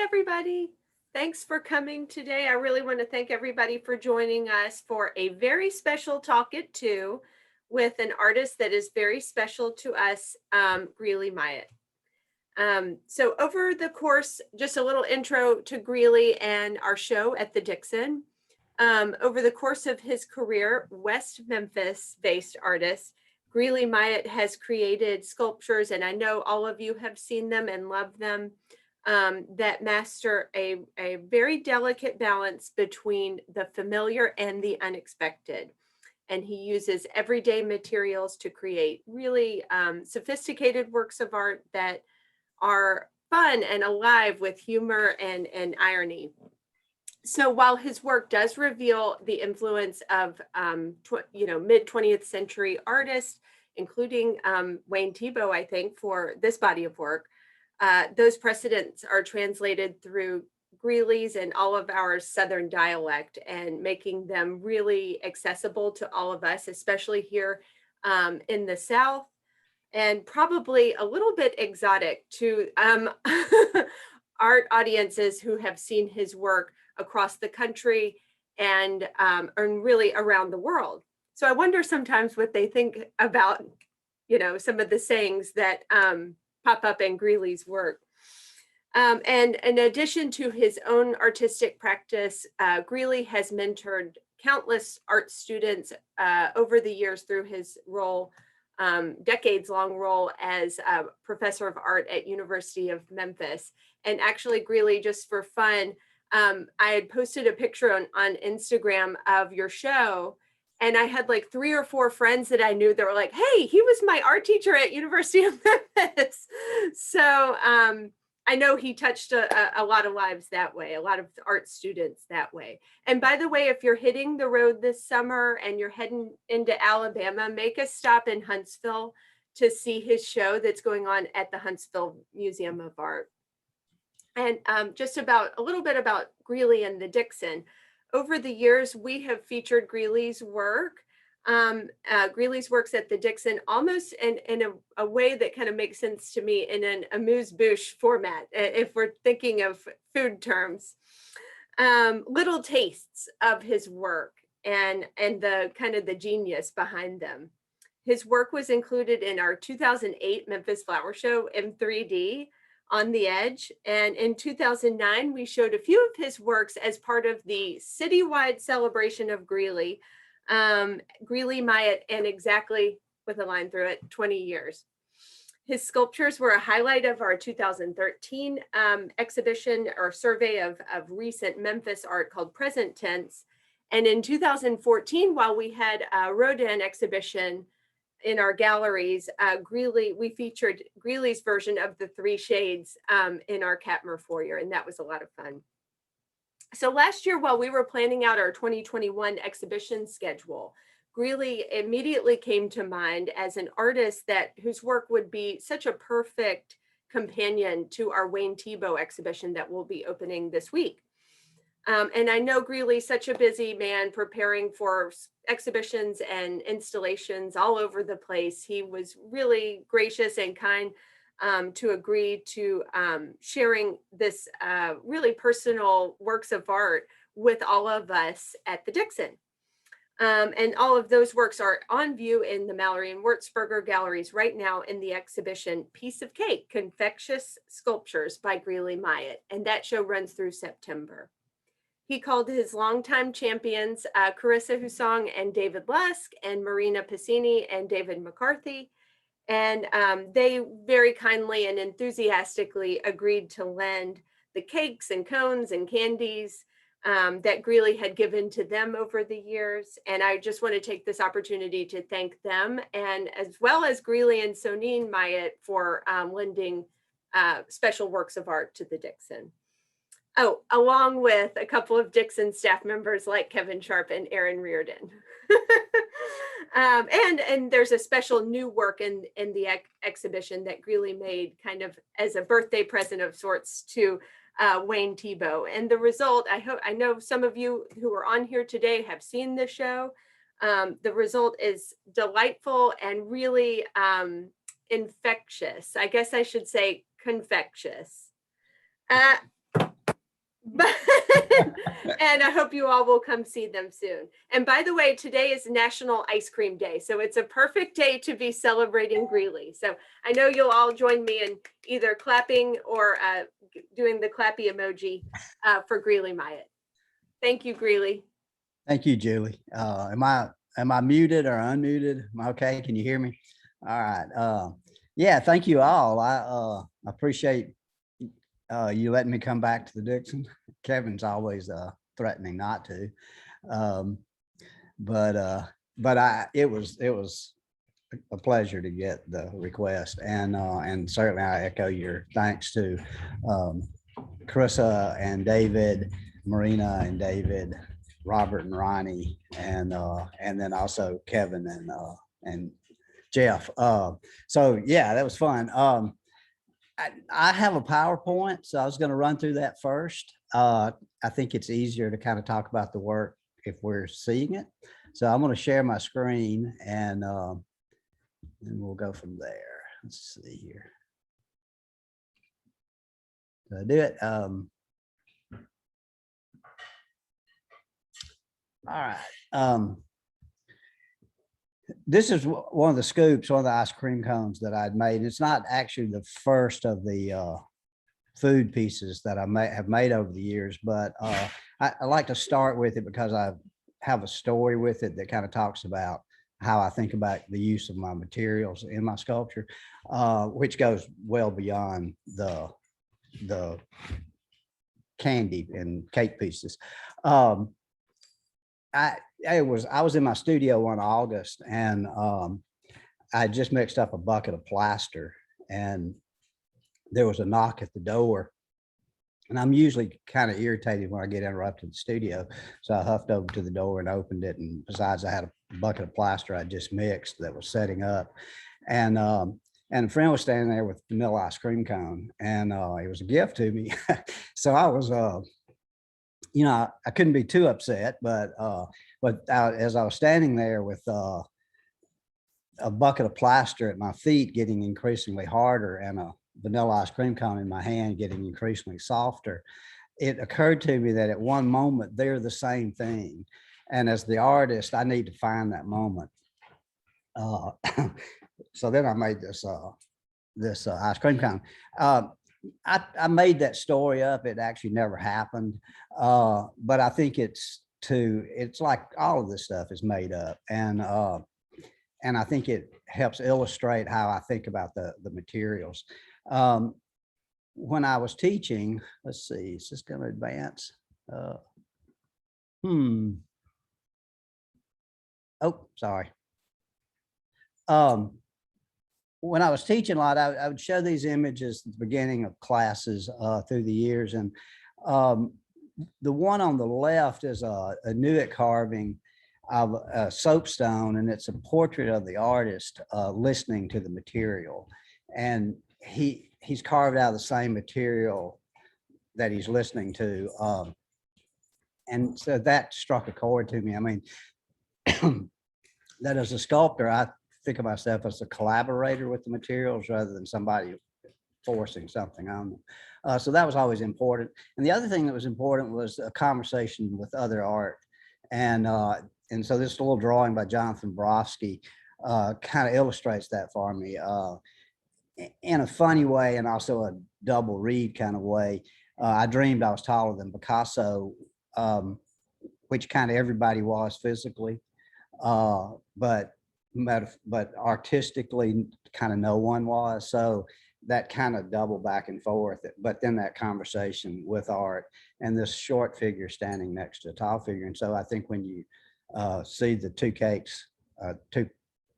everybody. Thanks for coming today. I really want to thank everybody for joining us for a very special Talk It To with an artist that is very special to us, Greely Myatt. So over the course, just a little intro to Greely and our show at the Dixon. Over the course of his career, West Memphis-based artist, Greely Myatt has created sculptures, and I know all of you have seen them and love them, that master a very delicate balance between the familiar and the unexpected. And he uses everyday materials to create really sophisticated works of art that are fun and alive with humor and irony. So while his work does reveal the influence of mid 20th century artists, including Wayne Thiebaud, I think, for this body of work, those precedents are translated through Greely's and all of our Southern dialect and making them really accessible to all of us, especially here in the South, and probably a little bit exotic to art audiences who have seen his work across the country and really around the world. So I wonder sometimes what they think about, some of the sayings that pop up in Greely's work. And in addition to his own artistic practice, Greely has mentored countless art students over the years through his role, decades-long role as a professor of art at University of Memphis. And actually, Greely, just for fun, I had posted a picture on Instagram of your show, and I had like 3 or 4 friends that I knew that were like, hey, he was my art teacher at University of Memphis. So I know he touched a lot of lives that way, a lot of art students that way. And by the way, if you're hitting the road this summer and you're heading into Alabama, make a stop in Huntsville to see his show that's going on at the Huntsville Museum of Art. And just a little bit about Greely and the Dixon. Over the years, we have featured Greely's work. Greely's works at the Dixon almost in a way that kind of makes sense to me in an amuse-bouche format, if we're thinking of food terms. Little tastes of his work and the kind of the genius behind them. His work was included in our 2008 Memphis Flower Show in 3D on the Edge. And in 2009, we showed a few of his works as part of the citywide celebration of Greely, Greely Myatt, and exactly, with a line through it, 20 years. His sculptures were a highlight of our 2013 exhibition or survey of recent Memphis art called Present Tense. And in 2014, while we had a Rodin exhibition in our galleries, we featured Greely's version of the 3 Shades in our Catmer foyer, and that was a lot of fun. So last year, while we were planning out our 2021 exhibition schedule, Greely immediately came to mind as an artist whose work would be such a perfect companion to our Wayne Thiebaud exhibition that will be opening this week. And I know Greely's such a busy man preparing for exhibitions and installations all over the place. He was really gracious and kind to agree to sharing this really personal works of art with all of us at the Dixon. And all of those works are on view in the Mallory and Wurtzburger galleries right now in the exhibition Piece of Cake, Confections Sculptures by Greely Myatt. And that show runs through September. He called his longtime champions, Carissa Husong and David Lusk, and Marina Piscini and David McCarthy. And they very kindly and enthusiastically agreed to lend the cakes and cones and candies that Greely had given to them over the years. And I just want to take this opportunity to thank them, and as well as Greely and Sonine Myatt for lending special works of art to the Dixon. Oh, along with a couple of Dixon staff members like Kevin Sharp and Aaron Reardon. And there's a special new work in the exhibition that Greely made kind of as a birthday present of sorts to Wayne Thiebaud. And the result, I know some of you who are on here today have seen the show. The result is delightful and really infectious. I guess I should say confectious. And I hope you all will come see them soon. And by the way, today is National Ice Cream Day. So it's a perfect day to be celebrating Greely. So I know you'll all join me in either clapping or doing the clappy emoji for Greely Myatt. Thank you, Greely. Thank you, Julie. Am I muted or unmuted? Am I okay? Can you hear me? All right. Yeah, thank you all. I appreciate you letting me come back to the Dixon. Kevin's always threatening not to. It was a pleasure to get the request, and certainly I echo your thanks to Carissa and David, Marina and David, Robert and Ronnie, and then also Kevin and Jeff. So yeah, that was fun. I have a PowerPoint, so I was going to run through that first. I think it's easier to kind of talk about the work if we're seeing it. So I'm going to share my screen, and we'll go from there. Let's see here. Did I do it? All right. This is one of the scoops, one of the ice cream cones that I'd made. It's not actually the first of the food pieces that I have made over the years, but I like to start with it because I have a story with it that kind of talks about how I think about the use of my materials in my sculpture, which goes well beyond the candy and cake pieces. I was in my studio one August, and I just mixed up a bucket of plaster, and there was a knock at the door, and I'm usually kind of irritated when I get interrupted in the studio. So I huffed over to the door and opened it. And besides, I had a bucket of plaster I just mixed that was setting up, and a friend was standing there with vanilla ice cream cone, and it was a gift to me. So I was I couldn't be too upset, but as I was standing there with a bucket of plaster at my feet getting increasingly harder and a vanilla ice cream cone in my hand getting increasingly softer, it occurred to me that at one moment they're the same thing. And as the artist, I need to find that moment. So then I made this ice cream cone. I made that story up. It actually never happened. But I think it's like all of this stuff is made up. And I think it helps illustrate how I think about the materials. When I was teaching, let's see, is this going to advance? Oh, sorry. When I was teaching a lot, I would show these images at the beginning of classes through the years. And the one on the left is a Newick carving of a soapstone, and it's a portrait of the artist listening to the material. And he's carved out of the same material that he's listening to. And so that struck a chord to me. I mean, that as a sculptor, I think of myself as a collaborator with the materials rather than somebody forcing something on them. So that was always important. And the other thing that was important was a conversation with other art. And so this little drawing by Jonathan Brofsky kind of illustrates that for me in a funny way and also a double read kind of way. I dreamed I was taller than Picasso, which kind of everybody was physically, but artistically kind of no one was. So that kind of double back and forth, but then that conversation with art and this short figure standing next to a tall figure. And so I think when you see the two cakes, two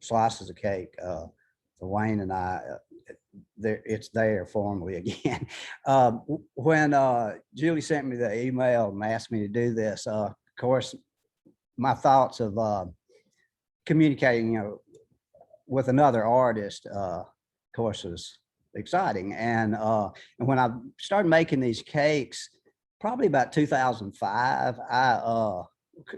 slices of cake, for Wayne and I, it's there formally again. When Julie sent me the email and asked me to do this, of course, my thoughts of communicating, with another artist, of course, was exciting. And when I started making these cakes, probably about 2005, I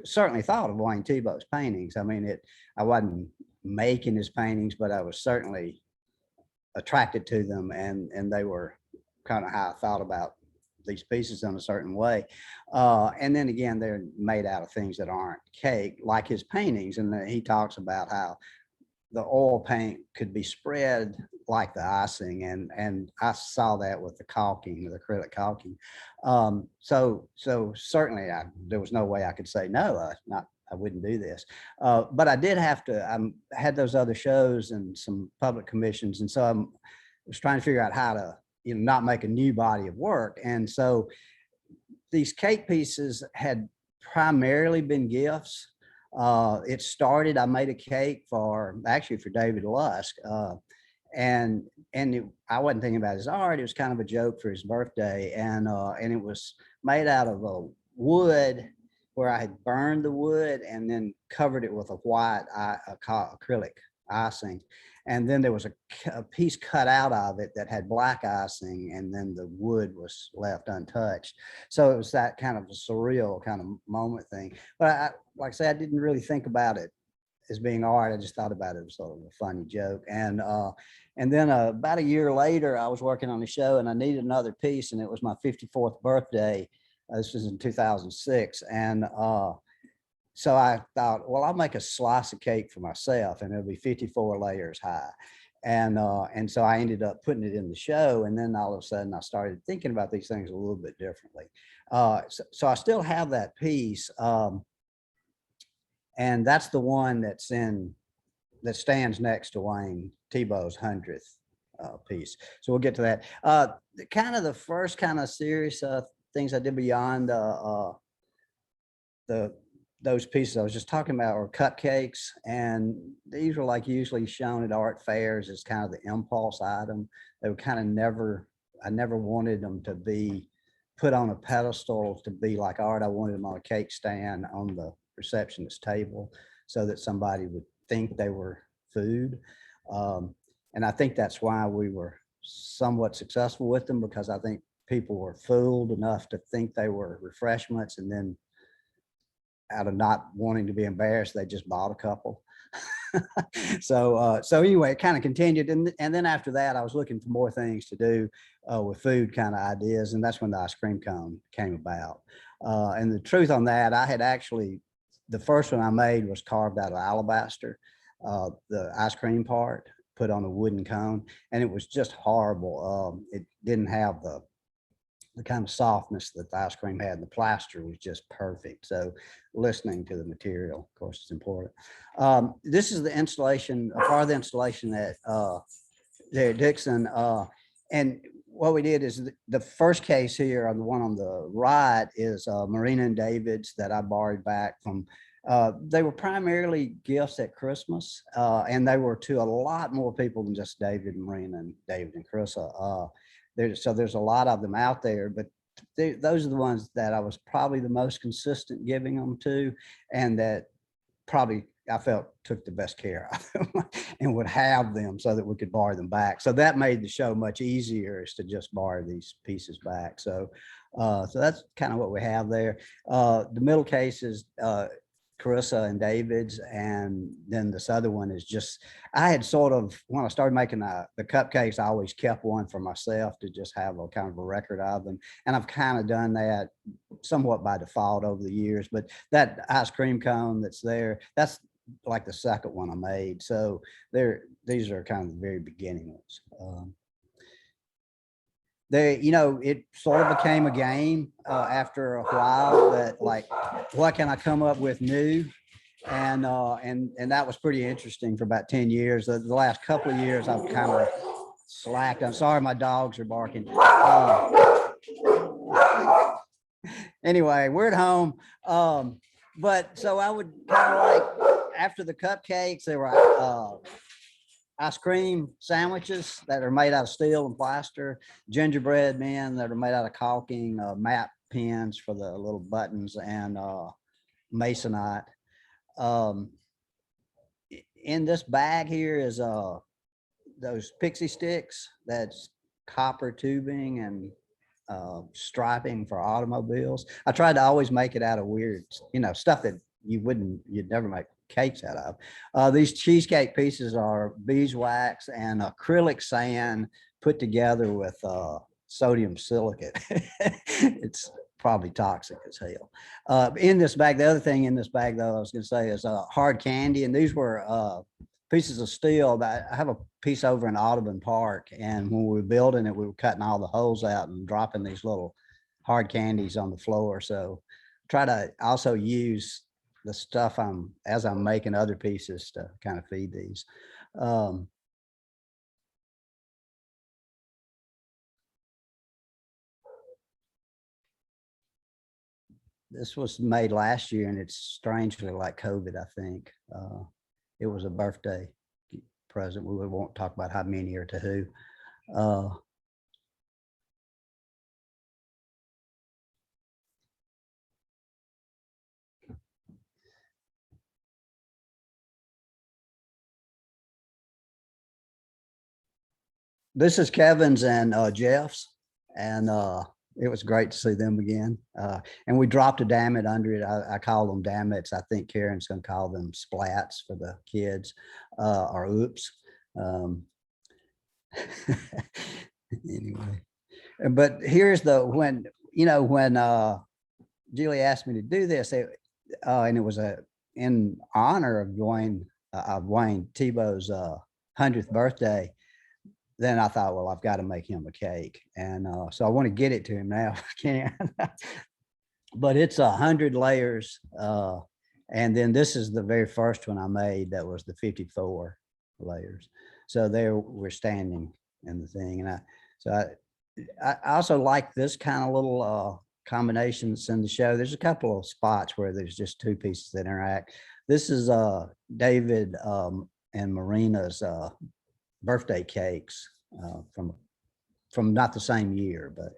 certainly thought of Wayne Thiebaud's paintings. I mean, I wasn't making his paintings, but I was certainly attracted to them, and they were kind of how I thought about these pieces in a certain way. And then again, they're made out of things that aren't cake, like his paintings. And he talks about how the oil paint could be spread like the icing, and I saw that with the caulking, the acrylic caulking. So certainly there was no way I could say no, I wouldn't do this. But I did have to. I had those other shows and some public commissions, and so I was trying to figure out how to, not make a new body of work. And so these cake pieces had primarily been gifts. It started, I made a cake for David Lusk. And I wasn't thinking about his art. It was kind of a joke for his birthday. And it was made out of a wood where I had burned the wood and then covered it with a white acrylic icing. And then there was a piece cut out of it that had black icing, and then the wood was left untouched. So it was that kind of a surreal kind of moment thing. But like I said, I didn't really think about it as being art. I just thought about it as sort of a funny joke. And then about a year later, I was working on a show and I needed another piece, and it was my 54th birthday. This was in 2006. And so I thought, well, I'll make a slice of cake for myself, and it'll be 54 layers high. And so I ended up putting it in the show. And then all of a sudden I started thinking about these things a little bit differently. So I still have that piece. And that's the one that stands next to Wayne Thiebaud's 100th piece. So we'll get to that. Kind of the first kind of serious things I did beyond those pieces I was just talking about were cupcakes, and these were like usually shown at art fairs as kind of the impulse item. They were kind of I never wanted them to be put on a pedestal to be like art. I wanted them on a cake stand on the receptionist table so that somebody would think they were food. And I think that's why we were somewhat successful with them, because I think people were fooled enough to think they were refreshments, and then out of not wanting to be embarrassed, they just bought a couple. So anyway, it kind of continued. And then after that, I was looking for more things to do with food kind of ideas. And that's when the ice cream cone came about. And the truth on that, the first one I made was carved out of alabaster, the ice cream part put on a wooden cone. And it was just horrible. It didn't have the kind of softness that the ice cream had. The plaster was just perfect. So listening to the material, of course, is important. This is the installation, a part of the installation at there at Dixon. And what we did is the first case here, on the one on the right, is Marina and David's that I borrowed back from. They were primarily gifts at Christmas, and they were to a lot more people than just David and Marina and David and Carissa. So there's a lot of them out there, but those are the ones that I was probably the most consistent giving them to, and that probably I felt took the best care of them and would have them so that we could borrow them back. So that made the show much easier, is to just borrow these pieces back. So that's kind of what we have there. The middle case is Carissa and David's, and then this other one is just, I had sort of, when I started making the cupcakes, I always kept one for myself to just have a kind of a record of them, and I've kind of done that somewhat by default over the years. But that ice cream cone that's there, that's like the second one I made. So these are kind of the very beginning ones. It sort of became a game after a while, that like, what can I come up with new? And that was pretty interesting for about 10 years. The last couple of years, I've kind of slacked. I'm sorry, my dogs are barking. Anyway, we're at home. But so I would kind of like, after the cupcakes, there were ice cream sandwiches that are made out of steel and plaster, gingerbread men that are made out of caulking, map pins for the little buttons, and masonite. In this bag here is those pixie sticks. That's copper tubing and striping for automobiles. I tried to always make it out of weird, stuff that you'd never make cakes out of. These cheesecake pieces are beeswax and acrylic sand put together with sodium silicate. It's probably toxic as hell. In this bag, the other thing in this bag, though, I was going to say is hard candy. And these were pieces of steel that I have a piece over in Audubon Park. And when we were building it, we were cutting all the holes out and dropping these little hard candies on the floor. So try to also use the stuff as I'm making other pieces to kind of feed these. This was made last year, and it's strangely like COVID, I think. It was a birthday present. We won't talk about how many or to who. This is Kevin's and Jeff's, and it was great to see them again. And we dropped a dammit under it. I call them dammits. I think Karen's going to call them splats for the kids, or oops. Anyway, but here's when Julie asked me to do this, and it was in honor of Wayne Tebow's 100th birthday. Then I thought, well, I've got to make him a cake. And so I want to get it to him now if I can. But it's 100 layers. And then this is the very first one I made that was the 54 layers. So there we're standing in the thing. And I also like this kind of little combination that's in the show. There's a couple of spots where there's just two pieces that interact. This is David and Marina's birthday cakes from not the same year, but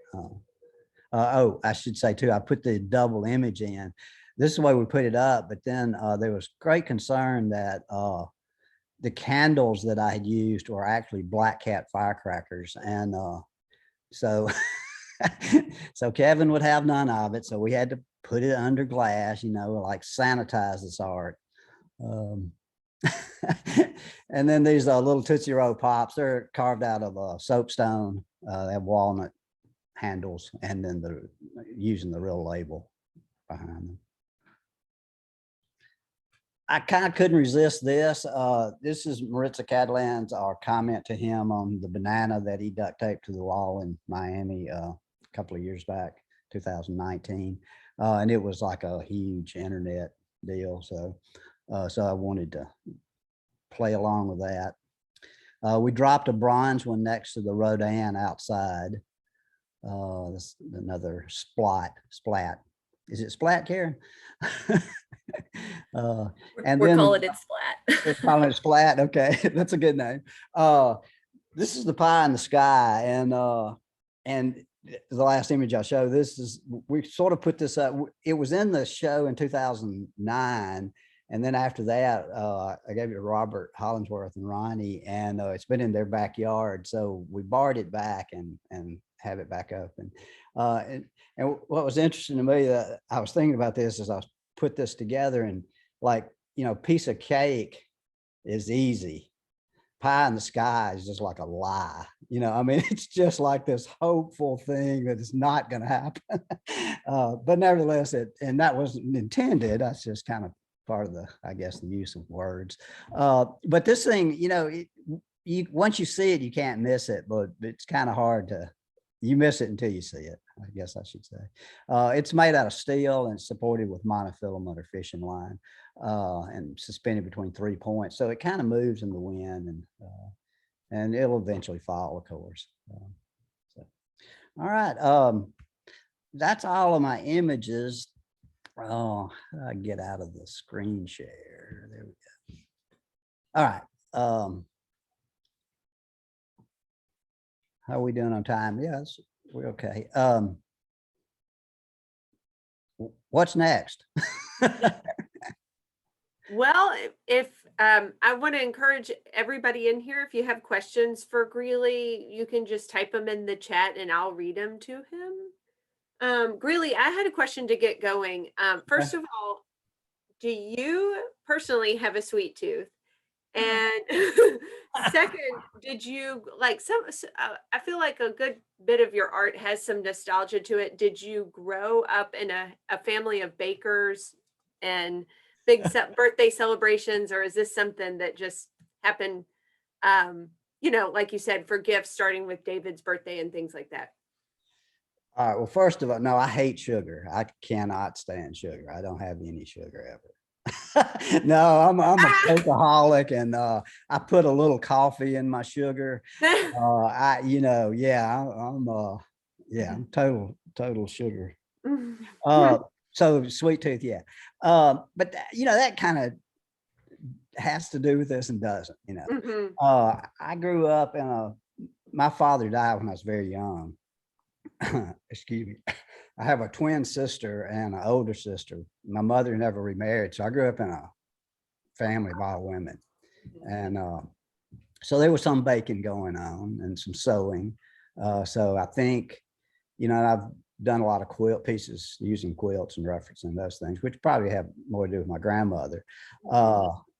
oh, I should say too, I put the double image in. This is the way we put it up, but then there was great concern that the candles that I had used were actually Black Cat firecrackers, and so so Kevin would have none of it, so we had to put it under glass, like sanitize this art. And then these little Tootsie Roll Pops, they're carved out of soapstone. They have walnut handles, and then using the real label behind them. I kind of couldn't resist this. This is Maritza Catalan's comment to him on the banana that he duct taped to the wall in Miami a couple of years back, 2019. And it was like a huge internet deal. So I wanted to play along with that. We dropped a bronze one next to the Rodin outside. This another splat. Is it splat, Karen? And we're calling it splat. We're calling it splat. Okay, that's a good name. This is the pie in the sky, and the last image I show. We sort of put this up. It was in the show in 2009. And then after that, I gave it to Robert Hollingsworth and Ronnie, and it's been in their backyard. So we borrowed it back and have it back up. And what was interesting to me that I was thinking about this as I put this together, and piece of cake is easy. Pie in the sky is just like a lie. It's just like this hopeful thing that is not going to happen. But nevertheless, and that wasn't intended. That's just kind of part of the use of words. But this thing, once you see it, you can't miss it, but it's kind of hard you miss it until you see it, I guess I should say. It's made out of steel and supported with monofilament or fishing line, and suspended between 3 points. So it kind of moves in the wind, and it'll eventually fall, of course. All right. That's all of my images. Oh, I get out of the screen share. There we go. All right. How are we doing on time? Yes, we're okay. What's next? Well, if I want to encourage everybody in here, if you have questions for Greely, you can just type them in the chat and I'll read them to him. Greely, I had a question to get going. First of all, do you personally have a sweet tooth? And second, did you like I feel like a good bit of your art has some nostalgia to it. Did you grow up in a family of bakers and big birthday celebrations, or is this something that just happened, like you said, for gifts, starting with David's birthday and things like that? All right. Well, first of all, no, I hate sugar. I cannot stand sugar. I don't have any sugar ever. No, I'm a Ah! cokeaholic, and I put a little coffee in my sugar. I'm total sugar. So sweet tooth, yeah. But that kind of has to do with this and doesn't. Mhm. I grew up my father died when I was very young. Excuse me. I have a twin sister and an older sister. My mother never remarried, so I grew up in a family of all women, and so there was some baking going on and some sewing. So I think, I've done a lot of quilt pieces using quilts and referencing those things, which probably have more to do with my grandmother,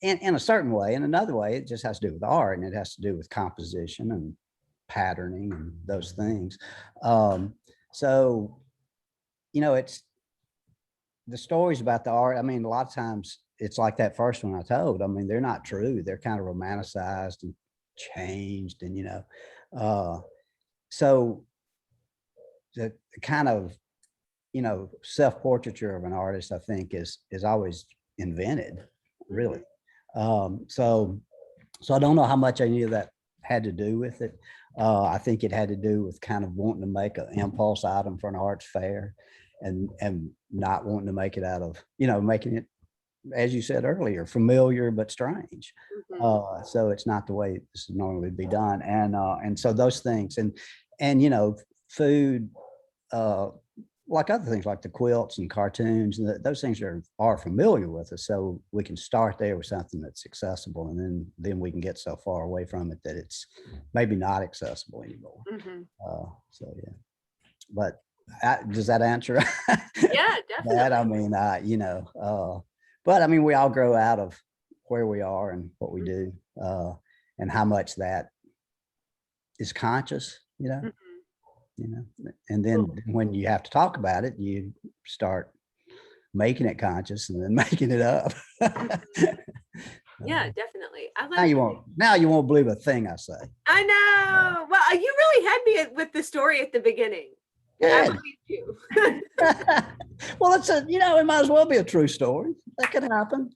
in a certain way. In another way, it just has to do with art, and it has to do with composition and patterning and those things. So, it's the stories about the art. I mean, a lot of times it's like that first one I told. I mean, they're not true. They're kind of romanticized and changed, and so the kind of self-portraiture of an artist, I think, is always invented, really. So I don't know how much any of that had to do with it. I think it had to do with kind of wanting to make an impulse item for an arts fair, and not wanting to make it out of, making it, as you said earlier, familiar but strange. So it's not the way this would normally be done. And so those things, and food, uh, like other things like the quilts and cartoons, and those things are familiar with us. So we can start there with something that's accessible, and then we can get so far away from it that it's maybe not accessible anymore. Mhm. So yeah, but does that answer Yeah, that? I definitely. mean, but I mean, we all grow out of where we are and what we Mhm. do, and how much that is conscious, Mhm. and then Cool. when you have to talk about it, you start making it conscious and then making it up. Mhm. Yeah, definitely. I Now like you the won't. Now you won't believe a thing I say. I know. Well, you really had me with the story at the beginning. I Good. believed you. Well, it might as well be a true story. That could happen.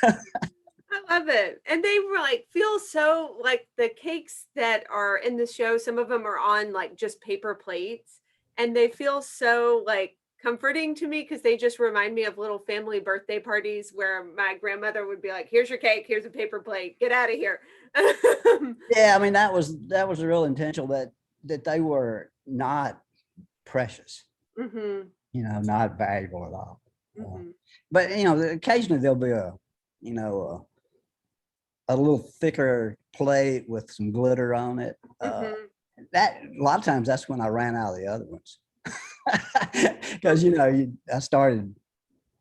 I love it. And they were like feel so like the cakes that are in the show, some of them are on like just paper plates, and they feel so like comforting to me because they just remind me of little family birthday parties where my grandmother would be like, "Here's your cake, here's a paper plate. Get out of here." Yeah, I mean, that was a real intentional, that they were not precious, Mhm. not valuable at all. Uh, Mhm. but occasionally there'll be you know, a little thicker plate with some glitter on it. Mhm. That a lot of times that's when I ran out of the other ones, because I started,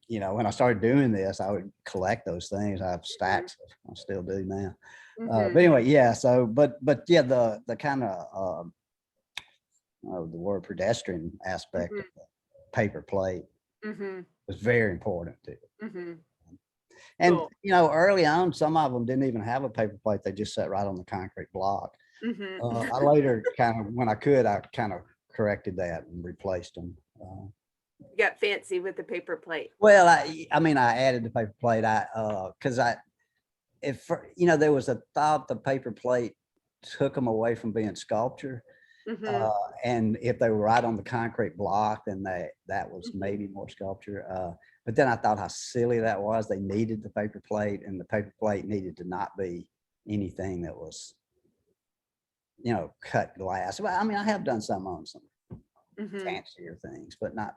when I started doing this, I would collect those things. I have Mhm. stacks. I still do now. But Mhm. anyway, yeah. So, but yeah, the kind of the word pedestrian aspect Mhm. of the paper plate Mhm. was very important too. Mhm. And Cool. early on, some of them didn't even have a paper plate; they just sat right on the concrete block. Mhm. I later kind of, when I could, I kind of corrected that and replaced them. Got fancy with the paper plate. Well, I mean, I added the paper plate. Because if there was a thought the paper plate took them away from being sculpture, Mhm. and if they were right on the concrete block, then that was Mhm. maybe more sculpture. But then I thought how silly that was. They needed the paper plate, and the paper plate needed to not be anything that was cut glass. Well, I mean, I have done some on some Mhm. fancier things, but not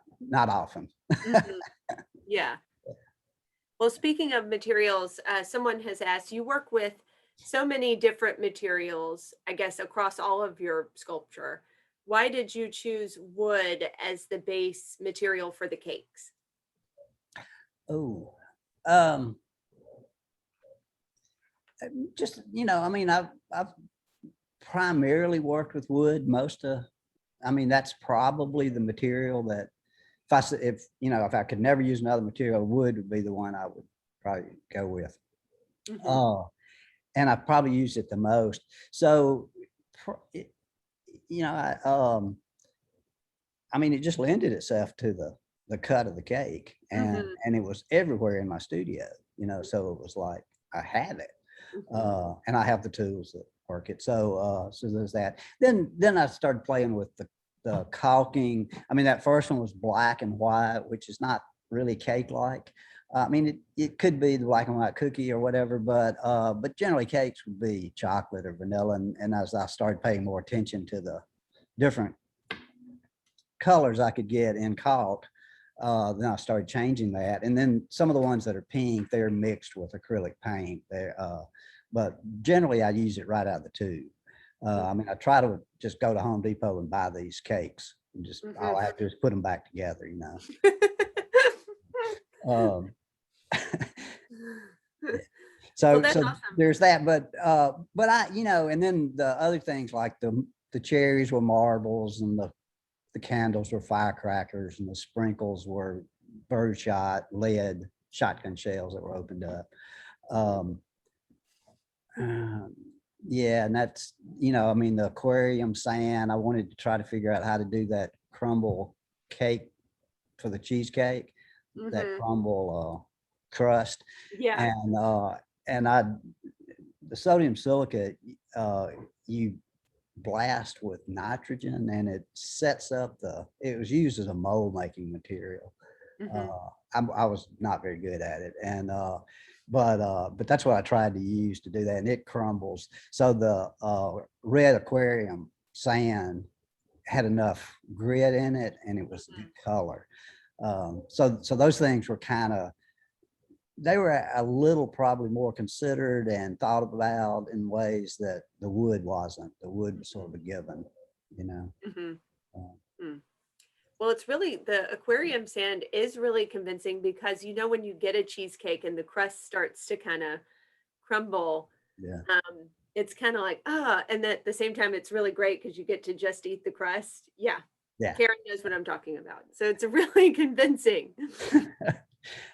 often. Mhm. Yeah. Well, speaking of materials, someone has asked, you work with so many different materials, I guess, across all of your sculpture. Why did you choose wood as the base material for the cakes? Oh, um, just, I mean, I've primarily worked with wood I mean, that's probably the material that if I could never use another material, wood would be the one I would probably go with. Mhm. And I probably use it the most. So, I mean, it just lended itself to the cut of the cake, Mhm. and it was everywhere in my studio, so it was like I had it. Mhm. And I have the tools that work it. So there's that. Then I started playing with the caulking. I mean, that first one was black and white, which is not really cake-like. I mean, it could be the black and white cookie or whatever, but generally cakes would be chocolate or vanilla. And as I started paying more attention to the different colors I could get in caulk, then I started changing that. And then some of the ones that are pink, they're mixed with acrylic paint. But generally I use it right out of the tube. I mean, I try to just go to Home Depot and buy these cakes, and just all Mhm. I have to do is put them back together. Um, yeah. Well, So that's so awesome. there's that, but and then the other things like the cherries were marbles, and the candles were firecrackers, and the sprinkles were birdshot lead shotgun shells that were opened up. Um, uh, yeah, and that's, I mean, the aquarium sand, I wanted to try to figure out how to do that crumble cake for the cheesecake, that Mhm. crumble crust. Yeah. And the sodium silicate, you blast with nitrogen, and it sets up it was used as a mold making material. Mhm. I was not very good at it. But that's what I tried to use to do that. And it crumbles. So the red aquarium sand had enough grit in it, and it was a good Mhm. color. So those things were they were a little probably more considered and thought about in ways that the wood wasn't. The wood was sort of a given, you know. Mhm. Uh, Mm. Well, it's really the aquarium sand is really convincing because when you get a cheesecake and the crust starts to kind of crumble, yeah, it's kind of like, and then at the same time, it's really great because you get to just eat the crust. Yeah. yeah. Karen knows what I'm talking about. So it's really convincing.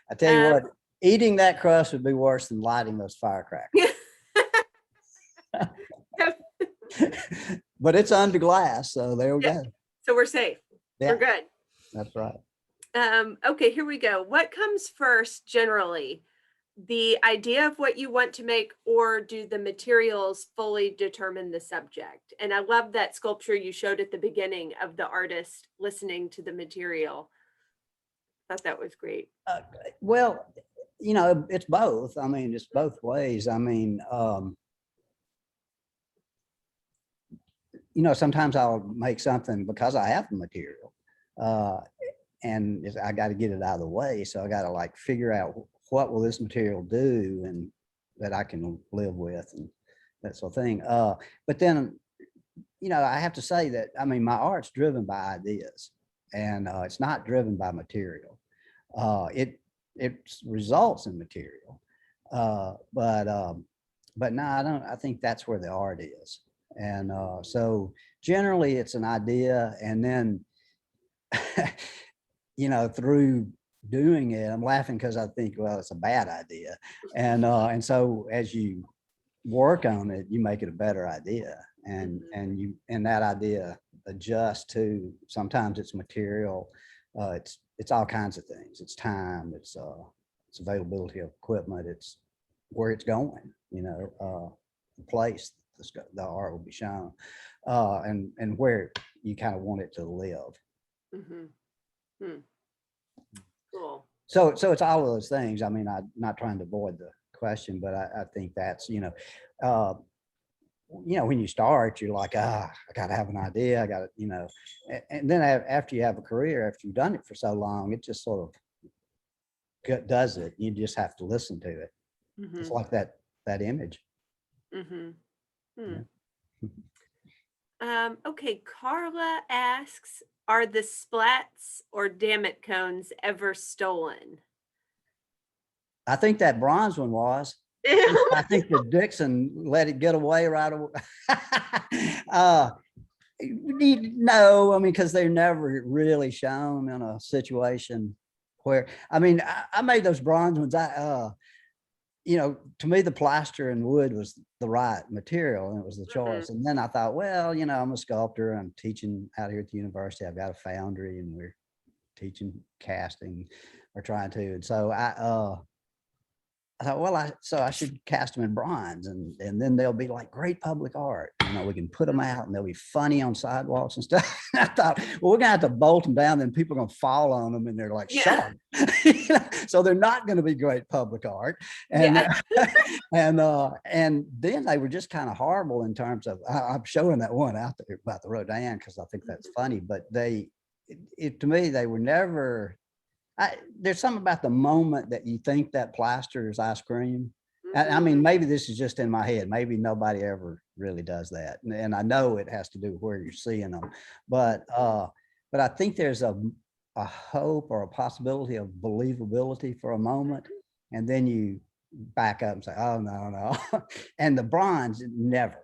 I tell you Um, what, eating that crust would be worse than lighting those firecrackers. yeah. But it's under glass, so there we Yeah. go. So we're safe. We're Yeah, good. that's right. Okay, here we go. What comes first generally? The idea of what you want to make, or do the materials fully determine the subject? And I love that sculpture you showed at the beginning of the artist listening to the material. Thought that was great. Uh, well, it's both. I mean, it's both ways. I mean, sometimes I'll make something because I have the material. Uh, I got to get it out of the way. So I got to like figure out what will this material do, and that I can live with, and that sort of thing. But then, I have to say that, I mean, my art's driven by ideas, and it's not driven by material. It results in material, but no, I don't. I think that's where the art is, and so generally it's an idea, and then through doing it, I'm laughing because I think, well, it's a bad idea. And so as you work on it, you make it a better idea. Mhm. And that idea adjusts to, sometimes it's material, it's all kinds of things. It's time, it's availability of equipment, it's where it's going, the place the art will be shown, and where you kind of want it to live. Mhm. Hmm. Cool. So it's all of those things. I mean, I'm not trying to avoid the question, but I think that's, uh, when you start, you're like, I got to have an idea. I got to, and then after you have a career, after you've done it for so long, it just sort of does it. You just have to listen to it. It's Mhm. like that image. Mhm. Hmm. Yeah. Okay, Carla asks, are the splats or dammit cones ever stolen? I think that bronze one was. I think the Dixon let it get away right away. No, I mean, because they're never really shown in a situation where, I mean, I made those bronze ones. To me, the plaster and wood was the right material and it was the choice. And then I thought, well, I'm a sculptor. I'm teaching out here at the university. I've got a foundry and we're teaching casting or trying to. And so I thought, well, so I should cast them in bronze and then they'll be like great public art. We can put them out and they'll be funny on sidewalks and stuff. I thought, well, we're gonna have to bolt them down, then people are gonna fall on them and they're like sharp. So they're not gonna be great public art. And and then they were just kind of horrible in terms of, I'm showing that one out there about the Rodin because I think that's funny, but to me, they were never, there's something about the moment that you think that plaster is ice cream. I mean, maybe this is just in my head. Maybe nobody ever really does that. And I know it has to do with where you're seeing them. But I think there's a hope or a possibility of believability for a moment. And then you back up and say, oh, no. And the bronze, never.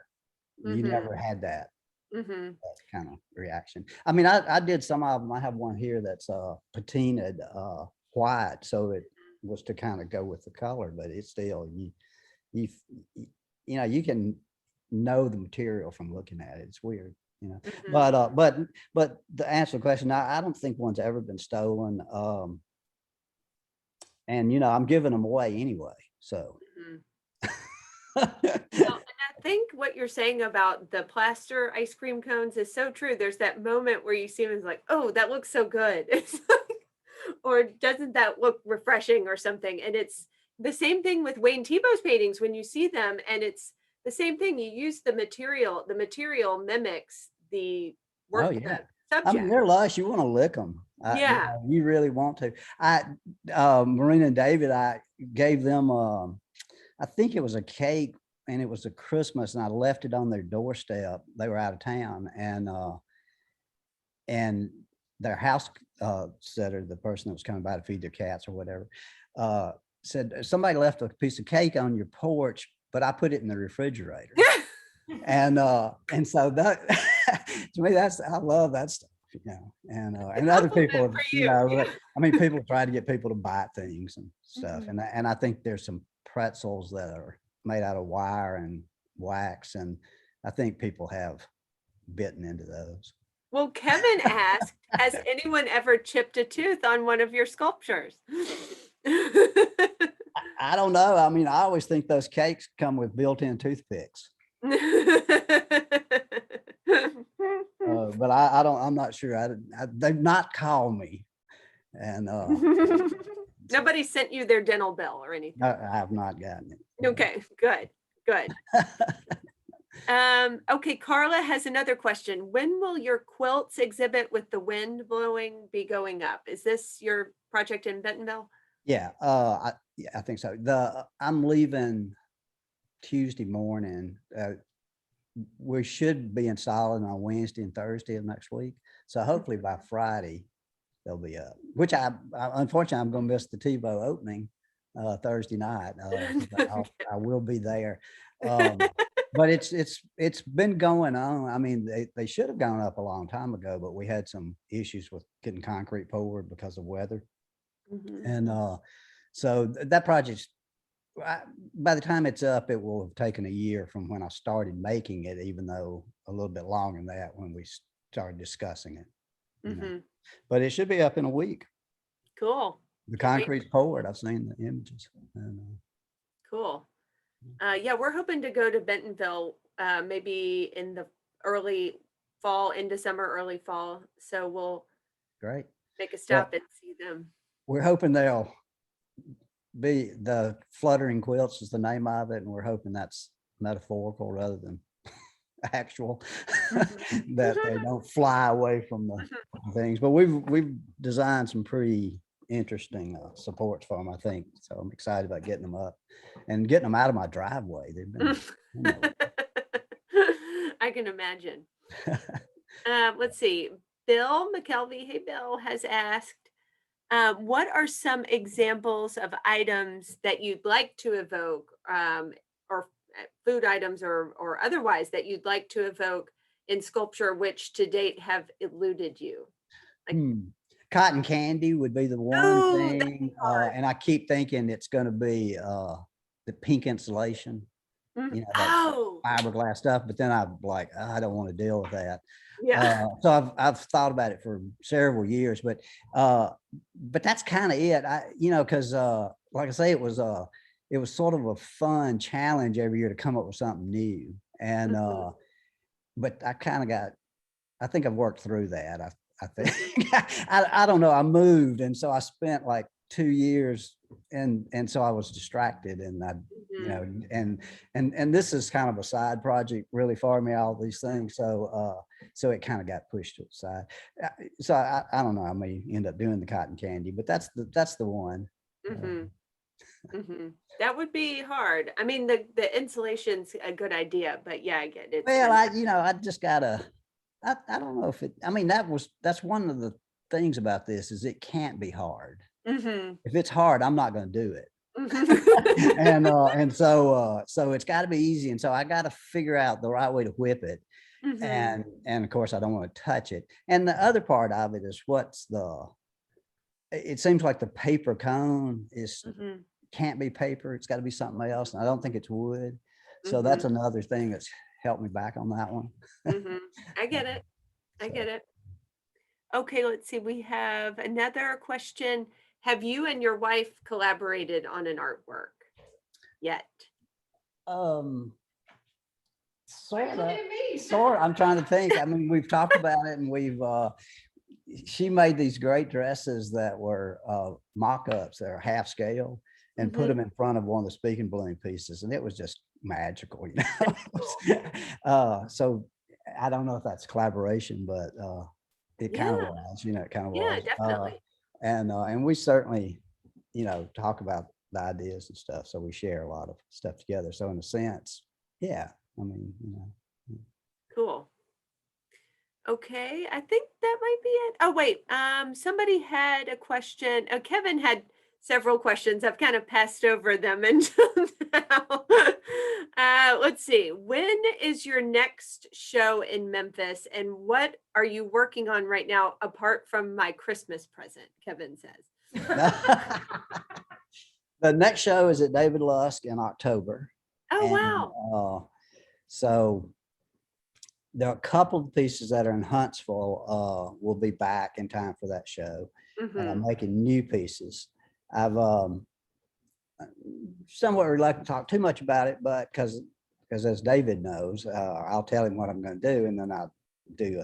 You never had that. That kind of reaction. I mean, I did some of them. I have one here that's patinaed white, so it was to kind of go with the color, but it's still you can know the material from looking at it. It's weird, But to answer the question, I don't think one's ever been stolen. And I'm giving them away anyway, so. Well, and I think what you're saying about the plaster ice cream cones is so true. There's that moment where you see them and it's like, oh, that looks so good. It's like, or doesn't that look refreshing or something? And it's the same thing with Wayne Thiebaud's paintings when you see them, and it's the same thing. You use the material mimics the work, Oh yeah. subject. I mean, they're lush. You want to lick them. You really want to. Marina and David, I gave them I think it was a cake and it was a Christmas and I left it on their doorstep. They were out of town and their house sitter, the person that was coming by to feed their cats or whatever, said, somebody left a piece of cake on your porch, but I put it in the refrigerator. and so that, to me, I love that stuff. And other people, I mean, people try to get people to buy things and stuff. And I think there's some pretzels that are made out of wire and wax. And I think people have bitten into those. Well, Kevin asked, has anyone ever chipped a tooth on one of your sculptures? I don't know. I mean, I always think those cakes come with built-in toothpicks. But I'm not sure. They've not called me. And nobody sent you their dental bill or anything. I have not gotten it. Okay, good. Okay, Carla has another question. When will your quilts exhibit with the wind blowing be going up? Is this your project in Bentonville? Yeah, I think so. I'm leaving Tuesday morning. We should be installing on Wednesday and Thursday of next week. So hopefully by Friday they'll be up. Which unfortunately I'm going to miss the Thiebaud opening Thursday night. I will be there. But it's been going on. I mean, they should have gone up a long time ago, but we had some issues with getting concrete poured because of weather. And so that project's, by the time it's up, it will have taken a year from when I started making it, even though a little bit longer than that when we started discussing it. But it should be up in a week. Cool. The concrete's poured. I've seen the images. Cool. Yeah, we're hoping to go to Bentonville maybe in the early fall, in December, early fall. So we'll make a stop and see them. We're hoping they'll be, the Fluttering Quilts is the name of it, and we're hoping that's metaphorical rather than actual, that they don't fly away from the things. But we've designed some pretty interesting supports for them, I think. So I'm excited about getting them up and getting them out of my driveway. They've been I can imagine. Let's see. Bill McKelvey, hey Bill, has asked, what are some examples of items that you'd like to evoke or food items or otherwise that you'd like to evoke in sculpture, which to date have eluded you? Like, Cotton candy would be the one oh, that's thing, hard. and I keep thinking it's going to be the pink insulation, that Oh, fiberglass stuff. But then I'm like, I don't want to deal with that. yeah. So I've thought about it for several years, but that's kind of it. Because like I say, it was sort of a fun challenge every year to come up with something new, and but I think I've worked through that. I think I don't know. I moved, and so I spent like 2 years, and so I was distracted, and and this is kind of a side project really for me. All these things, so it kind of got pushed to the side. So I don't know. I may end up doing the cotton candy, but that's the one. That would be hard. I mean, the insulation's a good idea, but yeah, I get it. It's Well, kind I just gotta. I don't know if it. I mean, that's one of the things about this is it can't be hard. of, If it's hard, I'm not going to do it. mhm. So it's got to be easy, and so I got to figure out the right way to whip it, Mhm. and of course I don't want to touch it. And the other part of it is it seems like the paper cone Mhm. can't be paper. It's got to be something else, and I don't think it's wood. So that's Mhm. another thing that's helped me back on that one. Mhm. I get it. I So get it. Okay, let's see. We have another question. Have you and your wife collaborated on an artwork yet? um Why are you sort looking of at me? I'm trying to think. I mean, we've talked about it, and she made these great dresses that were mock-ups that are half scale, and put them Mhm. in front of one of the speaking balloon pieces, and it was just magical. That's cool. So I don't know if that's collaboration, but it kind of Yeah. was, it kind of Yeah, was. definitely. And we certainly, talk about the ideas and stuff, so we share a lot of stuff together. So in a sense, yeah, I mean, Cool. Okay, I think that might be it. Oh, wait. Somebody had a question. Kevin had several questions. I've kind of passed over them until now. Let's see. When is your next show in Memphis, and what are you working on right now apart from my Christmas present? Kevin says. the next show is at David Lusk in October. Oh, And wow. so there are a couple of pieces that are in Huntsville will be back in time for that show. And I'm Hmm. making new pieces. I've somewhat reluctant to talk too much about it, but because as David knows, I'll tell him what I'm going to do, and then I'll do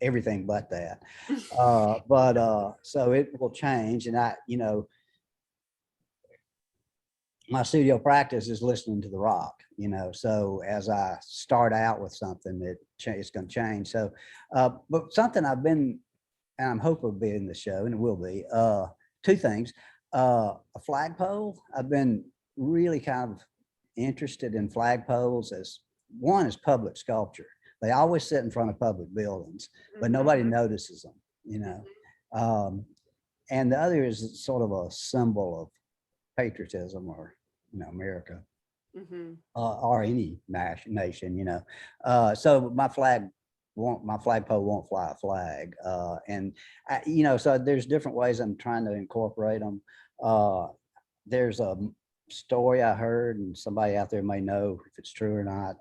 everything but that. So it will change, and my studio practice is listening to the rock, so as I start out with something, it's going to change. So, but something I've been, and I'm hoping will be in the show, and it will be, two things. A flagpole. I've been really kind of interested in flagpoles as one is public sculpture. They always sit in front of public buildings, but Hmm. nobody notices them. Um, and the other is sort of a symbol of patriotism, or America, Hmm. or any nation. So my flagpole won't fly a flag, and so there's different ways I'm trying to incorporate them. There's a story I heard, and somebody out there may know if it's true or not,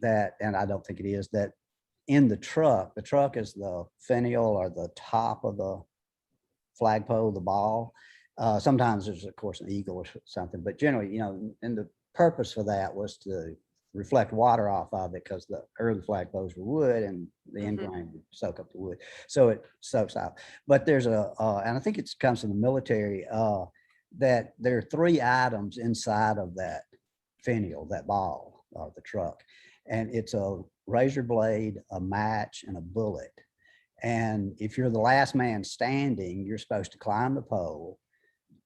that, and I don't think it is, that in the truck is the finial or the top of the flagpole, the ball. Sometimes there's, of course, an eagle or something, but generally, and the purpose for that was to reflect water off of it, because the early flagpoles were wood, and the end Hmm. grain would soak up the wood, so it soaks out. But there's and I think it comes from the military, that there are three items inside of that finial, that ball, or the truck, and it's a razor blade, a match, and a bullet. And if you're the last man standing, you're supposed to climb the pole,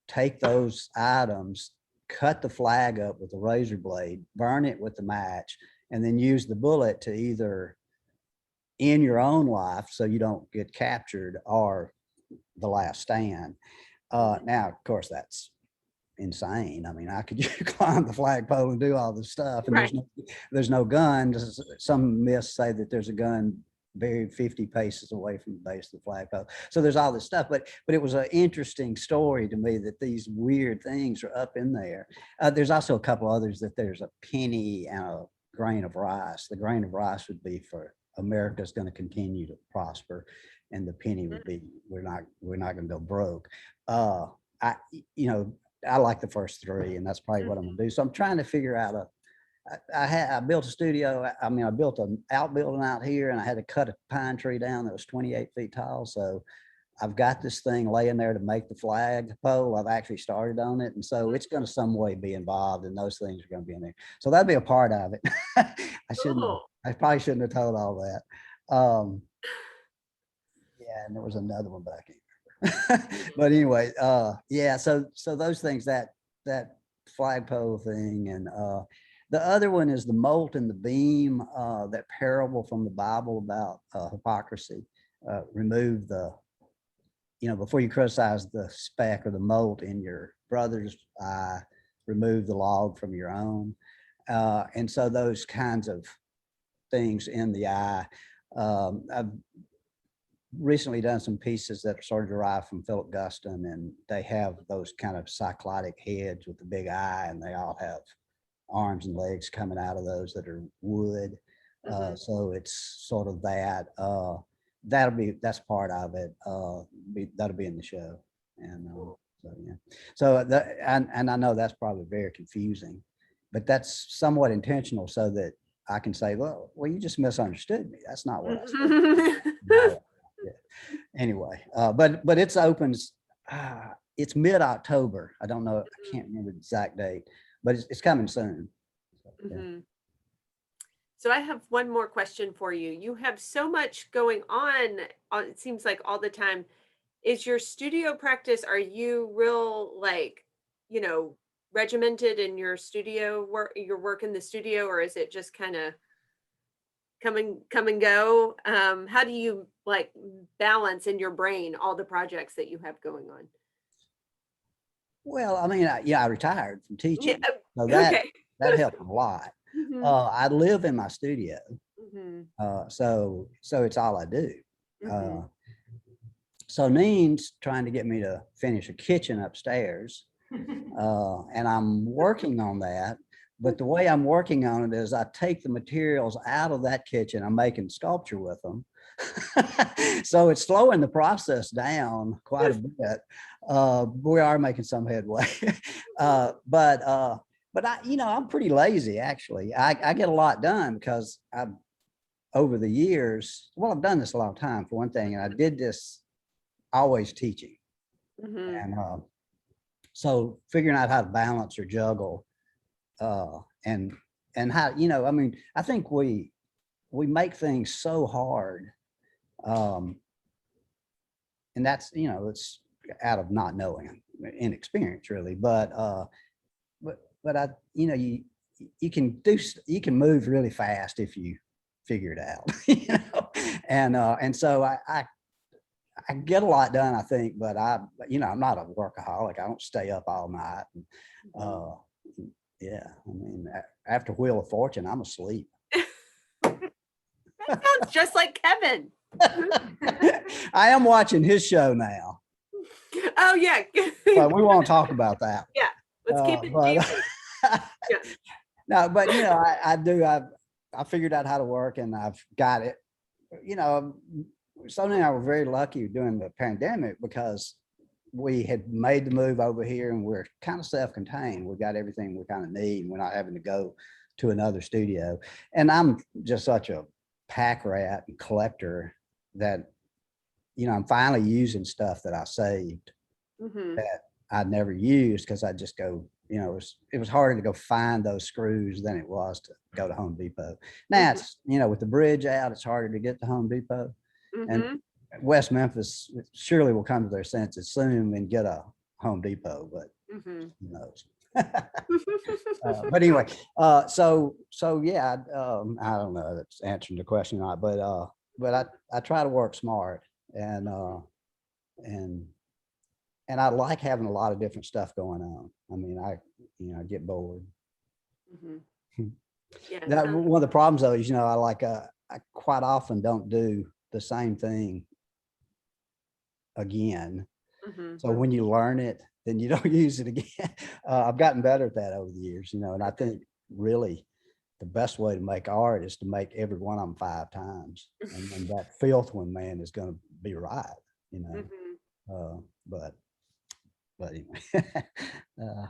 take those items, cut the flag up with a razor blade, burn it with the match, and then use the bullet to either end your own life so you don't get captured, or the last stand. Now, of course, that's insane. I mean, I could climb the flagpole and do all this stuff, and Right. there's no gun. Some myths say that there's a gun buried 50 paces away from the base of the flagpole. So there's all this stuff, but it was an interesting story to me that these weird things are up in there. There's also a couple others that there's a penny and a grain of rice. The grain of rice would be for America's going to continue to prosper, and the penny would be we're not going to go broke. I I like the first three, and that's probably what I'm gonna do. So I'm trying to figure out I built a studio. I mean, I built an outbuilding out here, and I had to cut a pine tree down that was 28 feet tall. So I've got this thing laying there to make the flag pole. I've actually started on it, and so it's going to some way be involved, and those things are going to be in there. So that'd be a part of it. Cool. I probably shouldn't have told all that. Yeah, and there was another one back here. But anyway, yeah. So those things, that flagpole thing, and the other one is the molt and the beam, that parable from the Bible about hypocrisy. Remove the, before you criticize the speck or the molt in your brother's eye, remove the log from your own. And so those kinds of things in the eye. I've recently done some pieces that are sort of derived from Philip Guston, and they have those kind of cyclotic heads with the big eye, and they all have arms and legs coming out of those that are wood. So it's sort of that. That's part of it. That'll be in the show. And so yeah. So and I know that's probably very confusing, but that's somewhat intentional so that I can say, well, you just misunderstood me. That's not what I said. No. Yeah. Anyway, but it's opens. It's mid-October. I don't know. I can't remember the exact date, but it's coming soon. Yeah. So I have one more question for you. You have so much going on, it seems like all the time. Is your studio practice, are you real regimented in your studio work, your work in the studio, or is it just kind of come and go? How do you balance in your brain all the projects that you have going on? Well, I mean, I retired from teaching, so Okay. that helped a lot. I live in my studio, so it's all I do. So Neen's trying to get me to finish a kitchen upstairs, and I'm working on that. But the way I'm working on it is I take the materials out of that kitchen. I'm making sculpture with them. So it's slowing the process down quite a bit. We are making some headway. But I'm pretty lazy, actually. I get a lot done because over the years, well, I've done this a long time for one thing, and I did this always teaching. And so figuring out how to balance or juggle, and how, I mean, I think we make things so hard, and that's, it's out of not knowing, inexperience really, but I, you can move really fast if you figure it out. And so I get a lot done, I think, but I'm not a workaholic. I don't stay up all night. And, yeah, I mean, after Wheel of Fortune, I'm asleep. That sounds just like Kevin. I am watching his show now. Oh yeah. But we won't talk about that. Yeah, let's keep it juicy. Yeah. No, but I figured out how to work, and I've got it. Sonny and I were very lucky during the pandemic because we had made the move over here, and we're kind of self-contained. We got everything we kind of need, and we're not having to go to another studio. And I'm just such a pack rat and collector that, I'm finally using stuff that I saved that I'd never used, because I just go, it was harder to go find those screws than it was to go to Home Depot. Now it's, with the bridge out, it's harder to get to Home Depot. And West Memphis surely will come to their senses soon and get a Home Depot, but who knows? But anyway, so yeah, I don't know if that's answering the question or not, but I try to work smart, and and I like having a lot of different stuff going on. I mean, I get bored. Mhm. Yeah. That one of the problems though is, I quite often don't do the same thing again. Mhm. So when you learn it, then you don't use it again. I've gotten better at that over the years, and I think really the best way to make art is to make every one of them 5 times. And then that filth one, man, is going to be right, you know. Mhm. But anyway, uh,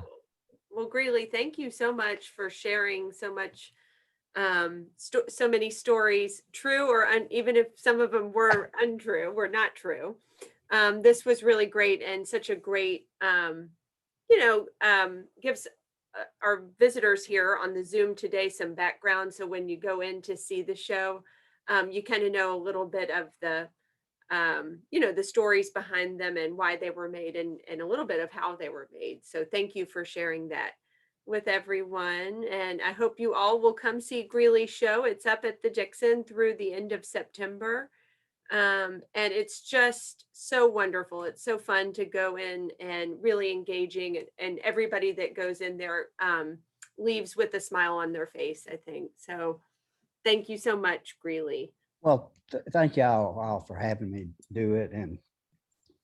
Well, Greely, thank you so much for sharing so much, so many stories, true or even if some of them were untrue, were not true. This was really great and such a great, gives our visitors here on the Zoom today some background. So when you go in to see the show, you kind of know a little bit of the stories behind them and why they were made, and a little bit of how they were made. So thank you for sharing that with everyone. And I hope you all will come see Greeley's show. It's up at the Dixon through the end of September. And it's just so wonderful. It's so fun to go in and really engaging, and everybody that goes in there leaves with a smile on their face, I think. So thank you so much, Greeley. well, thank y'all all for having me do it and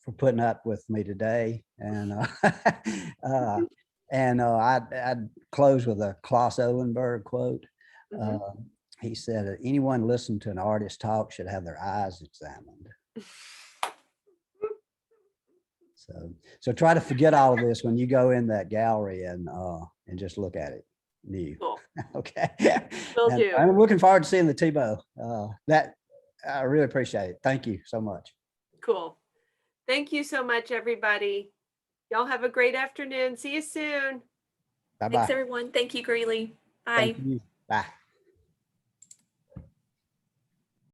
for putting up with me today. And uh, I'd close with a Klaus Owenberg quote. Mhm. Uh, he said, "Anyone listening to an artist talk should have their eyes examined." So try to forget all of this when you go in that gallery and just look at it new. Cool. Okay. Will And do. I'm looking forward to seeing the Tebow. That I really appreciate it. Thank you so much. Cool. Thank you so much, everybody. Y'all have a great afternoon. See you soon. Bye Thanks, bye. everyone. Thank you, Greely. Thank Bye. you. Bye.